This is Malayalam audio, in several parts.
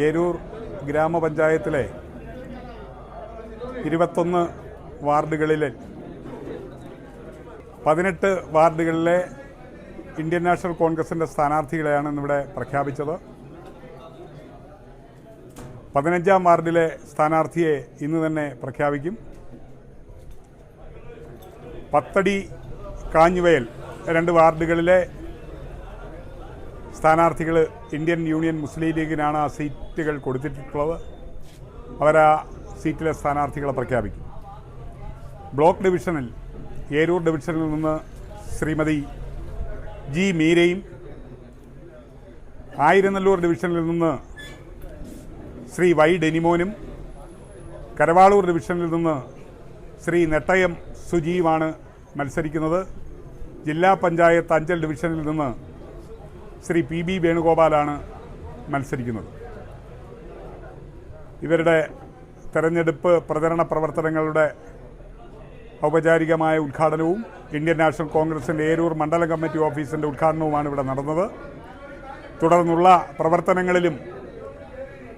ഏരൂർ ഗ്രാമപഞ്ചായത്തിലെ 21 വാർഡുകളിലെ 18 വാർഡുകളിലെ ഇന്ത്യൻ നാഷണൽ കോൺഗ്രസിൻ്റെ സ്ഥാനാർത്ഥികളെയാണ് ഇന്നിവിടെ പ്രഖ്യാപിച്ചത്. 15-ാം വാർഡിലെ സ്ഥാനാർത്ഥിയെ ഇന്ന് തന്നെ പ്രഖ്യാപിക്കും. പത്തടി, കാഞ്ഞുവയൽ 2 വാർഡുകളിലെ സ്ഥാനാർത്ഥികൾ ഇന്ത്യൻ യൂണിയൻ മുസ്ലിം ലീഗിനാണ് ആ സീറ്റുകൾ കൊടുത്തിട്ടുള്ളത്. അവരാ സീറ്റിലെ സ്ഥാനാർത്ഥികളെ പ്രഖ്യാപിക്കും. ബ്ലോക്ക് ഡിവിഷനിൽ ഏരൂർ ഡിവിഷനിൽ നിന്ന് ശ്രീമതി ജി മീരയും, ആയിരനല്ലൂർ ഡിവിഷനിൽ നിന്ന് ശ്രീ വൈ ഡെനിമോനും, കരവാളൂർ ഡിവിഷനിൽ നിന്ന് ശ്രീ നെട്ടയം സുജീവാണ് മത്സരിക്കുന്നത്. ജില്ലാ പഞ്ചായത്ത് അഞ്ചൽ ഡിവിഷനിൽ നിന്ന് ശ്രീ പി ബി വേണുഗോപാലാണ് മത്സരിക്കുന്നത്. ഇവരുടെ തെരഞ്ഞെടുപ്പ് പ്രചരണ പ്രവർത്തനങ്ങളുടെ ഔപചാരികമായ ഉദ്ഘാടനവും ഇന്ത്യൻ നാഷണൽ കോൺഗ്രസിൻ്റെ ഏരൂർ മണ്ഡലം കമ്മിറ്റി ഓഫീസിൻ്റെ ഉദ്ഘാടനവുമാണ് ഇവിടെ നടന്നത്. തുടർന്നുള്ള പ്രവർത്തനങ്ങളിലും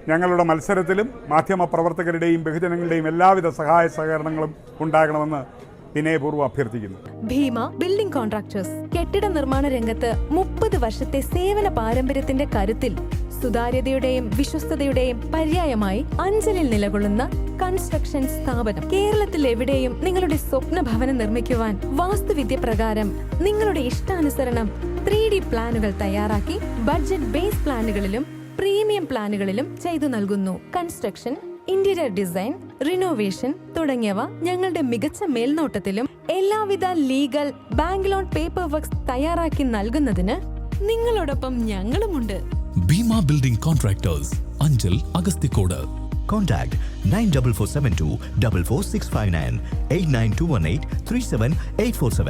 ഞങ്ങളുടെ മത്സരത്തിലും മാധ്യമപ്രവർത്തകരുടെയും ബഹുജനങ്ങളുടെയും എല്ലാവിധ സഹായ സഹകരണങ്ങളും ഉണ്ടാകണമെന്ന് വിനയപൂർവ്വം അഭ്യർത്ഥിക്കുന്നു. ഭീമ ബിൽഡിംഗ് കോൺട്രാക്ടേഴ്സ് കെട്ടിട നിർമ്മാണ രംഗത്ത് 30 വർഷത്തെ സേവന പാരമ്പര്യത്തിന്റെ കരുത്തിൽ സുതാര്യതയുടെയും വിശ്വസ്തതയുടെയും പര്യായമായി അഞ്ചലിൽ നിലകൊള്ളുന്ന കൺസ്ട്രക്ഷൻ സ്ഥാപനം. കേരളത്തിൽ എവിടെയും നിങ്ങളുടെ സ്വപ്ന ഭവനം നിർമ്മിക്കുവാൻ വാസ്തുവിദ്യ പ്രകാരം നിങ്ങളുടെ ഇഷ്ടാനുസരണം 3D പ്ലാനുകൾ തയ്യാറാക്കി ബഡ്ജറ്റ് ബേസ് പ്ലാനുകളിലും പ്രീമിയം പ്ലാനുകളിലും ചെയ്തു നൽകുന്നു. കൺസ്ട്രക്ഷൻ, ഇന്റീരിയർ ഡിസൈൻ, റിനോവേഷൻ തുടങ്ങിയവ ഞങ്ങളുടെ മികച്ച മേൽനോട്ടത്തിലും എല്ലാവിധ legal bank loan paper works തയ്യാറാക്കി നൽകുന്നതിന് നിങ്ങളോടൊപ്പം ഞങ്ങളുമുണ്ട്. Bhima building contractors, Anchal, Agasthikode. Contact 94472 44659 89218 37847.